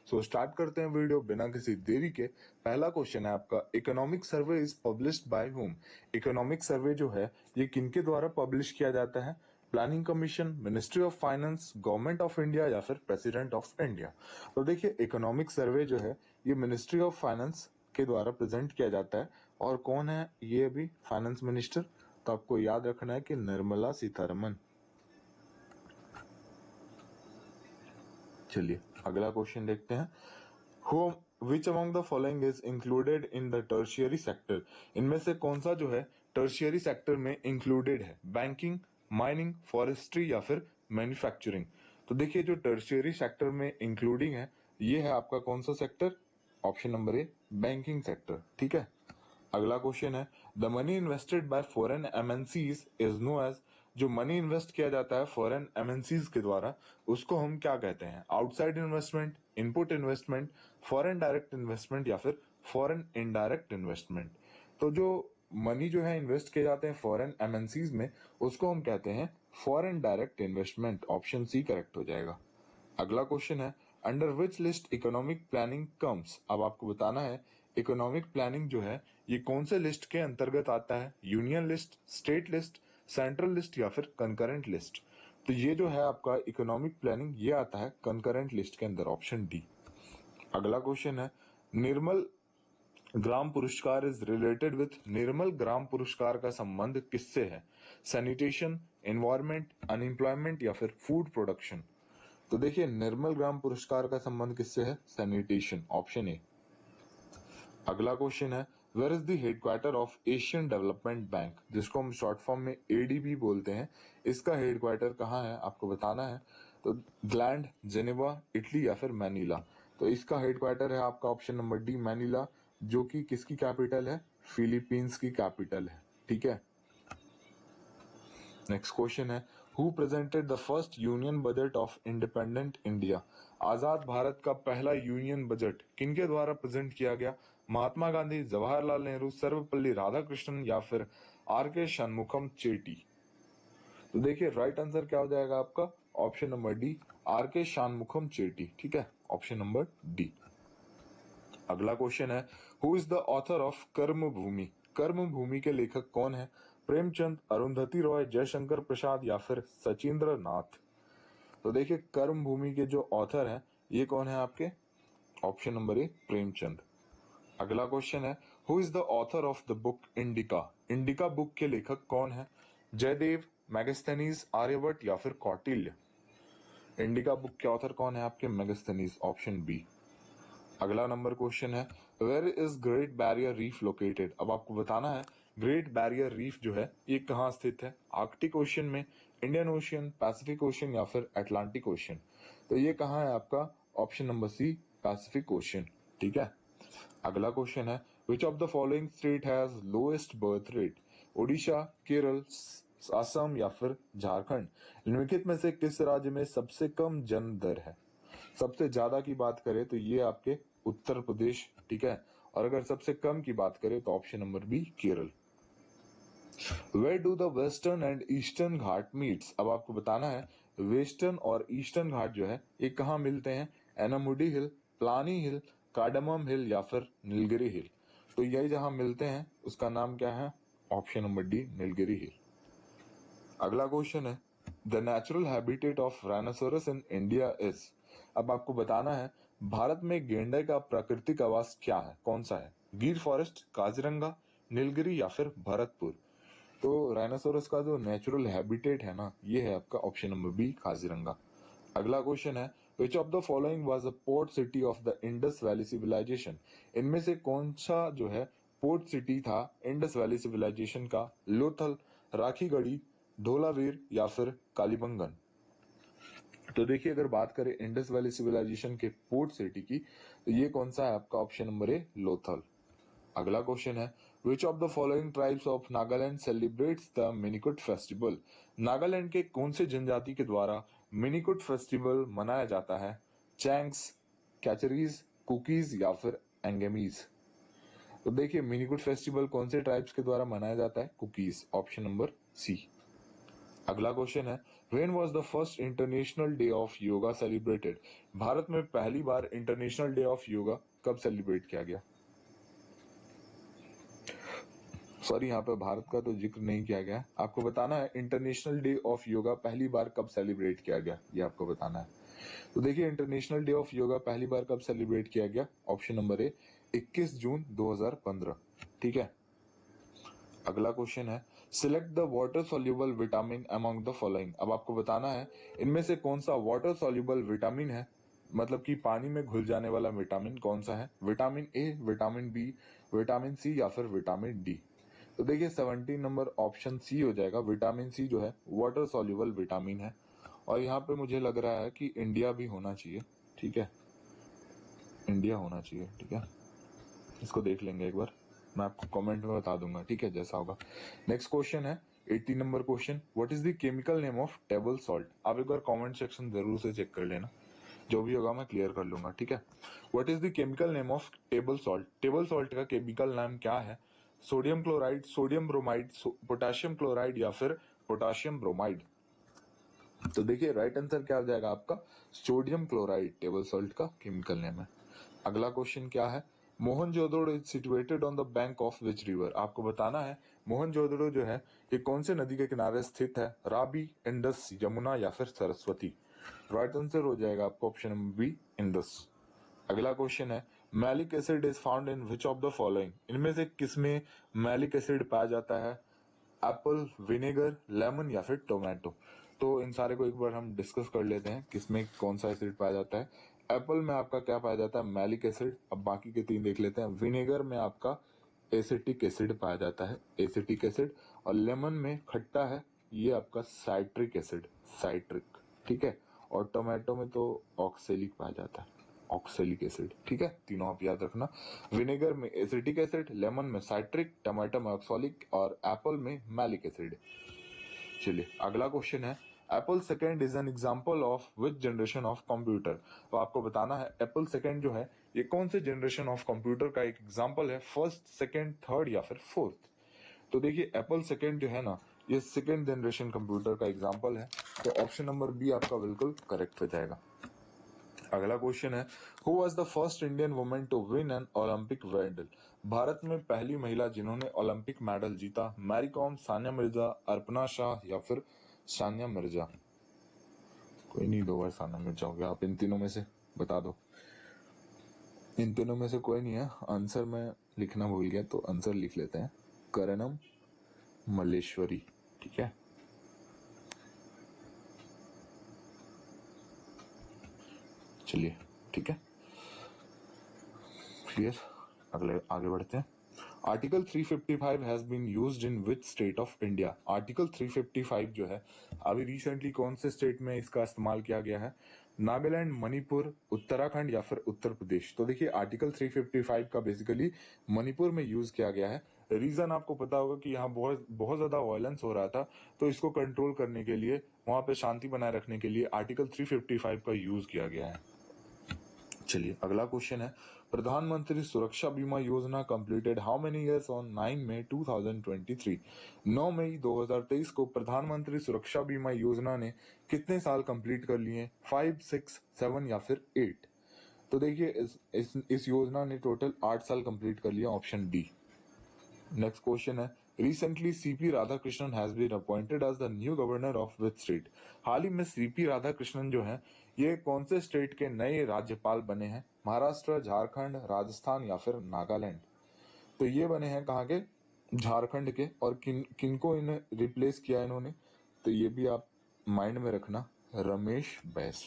So start करते हैं video बिना किसी देरी के। पहला क्वेश्चन है आपका, economic survey is published by whom? Economic survey जो है ये किनके द्वारा पब्लिश किया जाता है? Planning commission, ministry of finance, government of India या फिर प्रेसिडेंट ऑफ इंडिया। तो देखिए इकोनॉमिक सर्वे जो है ये मिनिस्ट्री ऑफ फाइनेंस के द्वारा प्रेजेंट किया जाता है। और कौन है ये भी फाइनेंस मिनिस्टर? तो आपको याद रखना है कि निर्मला सीतारमन। चलिए अगला क्वेश्चन देखते हैं। Who which among the following is included in the tertiary sector? इनमें से कौन सा जो है टर्शियरी सेक्टर में इंक्लूडेड है? बैंकिंग, माइनिंग, फॉरेस्ट्री या फिर मैन्युफैक्चरिंग। तो देखिए जो टर्शियरी सेक्टर में इंक्लूडिंग है ये है आपका कौन सा sector? Option number A, banking sector. ठीक है। अगला क्वेश्चन है, the money invested by foreign MNCs is known as. जो मनी इन्वेस्ट किया जाता है फॉरेन एमएनसीज के द्वारा उसको हम क्या कहते हैं? Outside investment, input investment, foreign direct investment या फिर फॉरेन इनडायरेक्ट इन्वेस्टमेंट। तो जो मनी जो है इन्वेस्ट किए जाते हैं फॉरेन एमएनसीज में उसको हम कहते हैं foreign direct investment. Option C correct हो जाएगा। अगला क्वेश्चन है, under which list economic planning comes. अब आपको बताना है इकोनॉमिक प्लानिंग जो है ये कौन से लिस्ट के अंतर्गत आता है? Union list, state list, central list या फिर कंकरेंट लिस्ट। तो ये जो है आपका इकोनॉमिक प्लानिंग ये आता है कंकरेंट लिस्ट के अंदर, ऑप्शन डी। अगला क्वेश्चन है, निर्मल ग्राम पुरस्कार इज रिलेटेड विथ। निर्मल ग्राम पुरस्कार का संबंध किससे है? सैनिटेशन, एनवायरमेंट, अनएम्प्लॉयमेंट या फिर फूड प्रोडक्शन। तो देखिए निर्मल ग्राम पुरस्कार का संबंध किससे है? Sanitation, option A. अगला क्वेश्चन है, where is the headquarter of Asian Development Bank, जिसको हम शॉर्ट फॉर्म में एडीबी बोलते हैं। इसका हेडक्वार्टर कहाँ है आपको बताना है। तो ग्लैंड, जेनेवा, इटली या फिर मैनीला। तो इसका हेडक्वार्टर है आपका ऑप्शन नंबर डी, मैनीला, जो कि किसकी कैपिटल है? फिलीपींस की कैपिटल है। ठीक है। नेक्स्ट क्वेश्चन है, who presented the first union budget of independent India. आजाद भारत का पहला यूनियन बजट किनके द्वारा प्रेजेंट किया गया? महात्मा गांधी, जवाहरलाल नेहरू, सर्वपल्ली राधाकृष्णन या फिर आर के शनमुखम चेट्टी। तो देखिए राइट आंसर क्या हो जाएगा आपका? ऑप्शन नंबर डी, आर के शनमुखम चेट्टी। ठीक है, ऑप्शन नंबर डी। अगला क्वेश्चन है, who is the author of कर्म भूमि। कर्म भूमि के लेखक कौन है? प्रेमचंद, अरुंधति रॉय, जयशंकर प्रसाद या फिर सचिंद्र नाथ। तो देखिए कर्म भूमि के जो ऑथर हैं ये कौन है आपके? Option number A, Premchand. अगला क्वेश्चन है, who is the author of the book Indica. Indica book के लेखक कौन है? जयदेव, मैगस्थनीज, आर्यभट्ट या फिर कौटिल्य। इंडिका बुक के ऑथर कौन है आपके? Megasthenes, option B. अगला नंबर क्वेश्चन है, where is Great Barrier Reef located. अब आपको बताना है ग्रेट बैरियर रीफ जो है ये कहाँ स्थित है? आर्कटिक ओशन में, इंडियन ओशन, पैसिफिक ओशन या फिर अटलांटिक ओशन। तो ये कहाँ है आपका? Option number C, Pacific ocean. ठीक है। अगला क्वेश्चन है, which of the following state has lowest birth rate. Odisha, Kerala, Assam या फिर झारखंड। निम्नलिखित में से किस राज्य में सबसे कम जन्म दर है? सबसे ज्यादा की बात करें तो ये आपके उत्तर प्रदेश। ठीक है। और अगर सबसे कम की बात करें तो option number B, Kerala. Where do the western and eastern Ghat meets. अब आपको बताना है वेस्टर्न और ईस्टर्न घाट जो है ये कहाँ मिलते हैं? एनामुडी हिल, प्लानी हिल, कार्डमम हिल या फिर नीलगिरी हिल। तो यही जहां मिलते हैं उसका नाम क्या है? ऑप्शन नंबर डी, नीलगिरी हिल। अगला क्वेश्चन है, the natural habitat of rhinoceros in India is. अब आपको बताना है भारत में गेंडे का प्राकृतिक आवास क्या है? कौन सा है? गिर फॉरेस्ट, काजीरंगा, नीलगिरी या फिर भरतपुर। तो राइनोसोरस का जो नेचुरल हैबिटेट है ना ये है आपका ऑप्शन नंबर बी, काजीरंगा। अगला क्वेश्चन है, which of the following was a port city of the Indus valley civilisation. इनमें से कौन सा जो है पोर्ट सिटी था इंडस वैली सिविलाइजेशन का? लोथल, राखीगढ़ी, धोलावीर या फिर कालीबंगन। तो देखिए अगर बात करें इंडस वैली सिविलाइजेशन के पोर्ट सिटी की तो ये कौन सा है आपका? Option number A, Lothal. अगला क्वेश्चन है, which of the following tribes of Nagaland celebrates the Mimkut festival. Nagaland के कौन से जनजाति के द्वारा मिनिकुट फेस्टिवल मनाया जाता है? चैंक्स, कैचरीज, कुकीज या फिर एंगेमीज। तो देखिए मिनिकुट फेस्टिवल कौन से ट्राइब्स के द्वारा मनाया जाता है? Kukis, option number C. अगला क्वेश्चन है, when was the first international day of yoga celebrated? Bharat में पहली बार इंटरनेशनल डे ऑफ योगा कब सेलिब्रेट किया गया? सॉरी, यहाँ पे भारत का तो जिक्र नहीं किया गया, आपको बताना है इंटरनेशनल डे ऑफ योगा पहली बार कब सेलिब्रेट किया गया, ये आपको बताना है। तो देखिए, इंटरनेशनल डे ऑफ योगा पहली बार कब सेलिब्रेट किया गया? ऑप्शन नंबर ए, 21 जून 2015। ठीक है। अगला क्वेश्चन है, select the water soluble vitamin among the following. अब आपको बताना है इनमें से कौन सा वाटर सॉल्युबल विटामिन है, मतलब कि पानी में घुल जाने वाला विटामिन कौन सा है? Vitamin A, vitamin B, vitamin C या फिर विटामिन डी। तो देखिए 17 नंबर ऑप्शन सी हो जाएगा। विटामिन सी जो है वाटर सॉल्युबल विटामिन है, और यहाँ पे मुझे लग रहा है कि इंडिया भी होना चाहिए। ठीक है, इंडिया होना चाहिए। ठीक है, इसको देख लेंगे एक बार, मैं आपको कमेंट में बता दूंगा। ठीक है, जैसा होगा। नेक्स्ट क्वेश्चन है 18 number question, what is the chemical name of table salt? आप एक बार कमेंट सेक्शन जरूर से चेक कर लेना, जो भी होगा मैं क्लियर कर लूंगा। ठीक है, what is the chemical name of table salt? Table salt का केमिकल नाम क्या है? Sodium chloride, sodium bromide, potassium chloride या फिर पोटेशियम ब्रोमाइड? तो देखिए राइट आंसर क्या हो जाएगा आपका? सोडियम क्लोराइड टेबल सॉल्ट का केमिकल नेम है। अगला क्वेश्चन क्या है, Mohenjodaro is situated on the bank of which river? आपको बताना है मोहनजोदड़ो जो है ये कौन से नदी के किनारे स्थित है? राबी, इंडस, यमुना या फिर सरस्वती? राइट आंसर हो जाएगा आपका ऑप्शन नंबर बी, इंडस। अगला क्वेश्चन है, malic acid is found in which of the following? इनमें से किसमें मैलिक एसिड पाया जाता है? एप्पल, विनेगर, लेमन या फिर टोमेटो? तो इन सारे को एक बार हम डिस्कस कर लेते हैं, किसमें कौन सा एसिड पाया जाता है। एप्पल में आपका क्या पाया जाता है? Malic acid. अब बाकी के तीन देख लेते हैं। विनेगर में आपका एसिटिक एसिड पाया जाता है, एसिटिक एसिड। और लेमन में खट्टा है, ये आपका साइट्रिक एसिड, साइट्रिक। ठीक है, और टोमेटो में तो ऑक्सेलिक पाया जाता है, ऑक्सेलिक एसिड। ठीक है, तीनों आप याद रखना। विनेगर में एसिटिक एसिड, लेमन में साइट्रिक, टमाटो में ऑक्सोलिक और एप्पल में मैलिक एसिड। चलिए अगला क्वेश्चन है, Apple second is an example of which generation of computer? तो आपको बताना है एप्पल सेकेंड जो है ये कौन से जनरेशन ऑफ कंप्यूटर का एक एग्जांपल है? फर्स्ट, सेकेंड, थर्ड या फिर फोर्थ? तो देखिए एप्पल सेकेंड जो है ना, ये सेकेंड जनरेशन कंप्यूटर का एग्जांपल है। तो ऑप्शन नंबर बी आपका बिल्कुल करेक्ट हो जाएगा। अगला क्वेश्चन है, who was the first Indian women to win an Olympic medal? Bharat में पहली महिला जिन्होंने ओलंपिक मेडल जीता? मैरी कॉम, सानिया मिर्जा, अर्पणा शाह या फिर सानिया मिर्जा? कोई नहीं, दो बार सानिया मिर्जा हो गया। आप इन तीनों में से बता दो। इन तीनों में से कोई नहीं है। आंसर मैं लिखना भूल गया, तो आंसर लिख लेते हैं, करणम मल्लेश्वरी। ठीक है, चलिए ठीक है, क्लियर। अगले आगे बढ़ते हैं। Article 355 has been used in which state of India? Article 355 जो है अभी रिसेंटली कौन से स्टेट में इसका इस्तेमाल किया गया है? नागालैंड, मणिपुर, उत्तराखंड या फिर उत्तर प्रदेश? तो देखिए आर्टिकल 355 का बेसिकली मणिपुर में यूज किया गया है। रीजन आपको पता होगा कि यहाँ बहुत बहुत ज्यादा वायलेंस हो रहा था, तो इसको कंट्रोल करने के लिए, वहां पे शांति बनाए रखने के लिए आर्टिकल 355 का यूज किया गया है। चलिए अगला क्वेश्चन है, प्रधानमंत्री सुरक्षा बीमा योजना completed how many years on 9 मई 2023? 9 मई 2023 को प्रधानमंत्री सुरक्षा बीमा योजना ने कितने साल कंप्लीट कर लिए? 5, 6, 7 या फिर 8? तो देखिए इस योजना ने टोटल 8 साल कंप्लीट कर लिया, ऑप्शन डी। नेक्स्ट क्वेश्चन है, recently CP Radhakrishnan has been appointed as the new governor of which state? हाल ही में सीपी राधाकृष्णन जो है ये कौन से स्टेट के नए राज्यपाल बने हैं? महाराष्ट्र, झारखंड, राजस्थान या फिर नागालैंड? तो ये बने हैं कहाँ के? झारखंड के। और किनको इन्हें रिप्लेस किया इन्होंने? तो ये भी आप माइंड में रखना, रमेश बैस।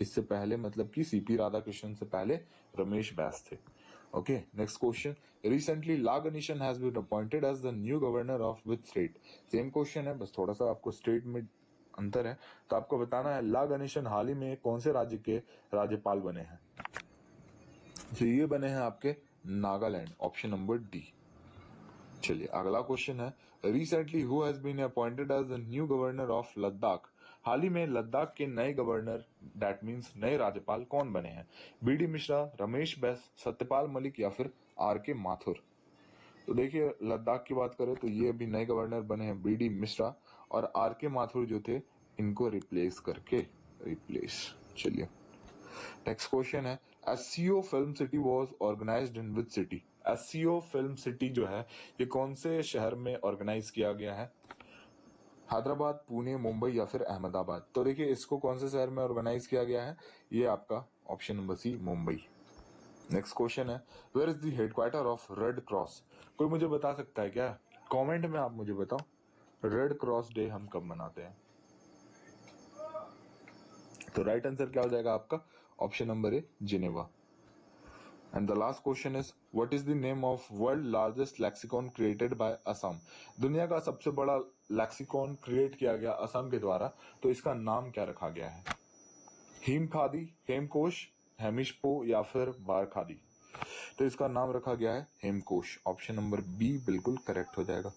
इससे पहले मतलब कि सीपी राधाकृष्णन से पहले रमेश बैस थे। Okay, next question, recently La Ganesan has been appointed as the new governor of which state? Same question है, बस थोड़ा सा आपको स्टेट में अंतर है। तो आपको बताना है ला गणेशन हाल ही में कौन से राज्य के राज्यपाल बने हैं? तो ये बने हैं आपके नागालैंड, ऑप्शन नंबर डी। चलिए अगला क्वेश्चन है, recently who has been appointed as the new governor of Ladakh? हाल ही में लद्दाख के नए गवर्नर, दैट मींस नए राज्यपाल कौन बने हैं? बीडी मिश्रा, रमेश बैस, सत्यपाल मलिक या फिर आर के माथुर? तो देखिए लद्दाख की बात करें तो ये अभी नए गवर्नर बने हैं बीडी मिश्रा, और आर के माथुर जो थे इनको रिप्लेस करके चलिए नेक्स्ट क्वेश्चन है, SCO film city was organised in which city? SCO film city जो है ये कौन से शहर में ऑर्गेनाइज किया गया है? हैदराबाद, पुणे, मुंबई या फिर अहमदाबाद? तो देखिए इसको कौन से शहर में ऑर्गेनाइज किया गया है? ये आपका option number C Mumbai. Next question है, where is the headquarter of red cross? कोई मुझे बता सकता है क्या? कमेंट में आप मुझे बताओ रेड क्रॉस डे हम कब मनाते हैं? तो राइट आंसर क्या हो जाएगा आपका? Option number A Geneva. And the last question is, what is the name of world largest lexicon created by Assam? दुनिया का सबसे बड़ा लेक्सिकॉन क्रिएट किया गया असम के द्वारा, तो इसका नाम क्या रखा गया है? हिम खादी, हेमकोश, हेमिशपो या फिर बार खादी? तो इसका नाम रखा गया है हेमकोश। ऑप्शन नंबर बी बिल्कुल करेक्ट हो जाएगा।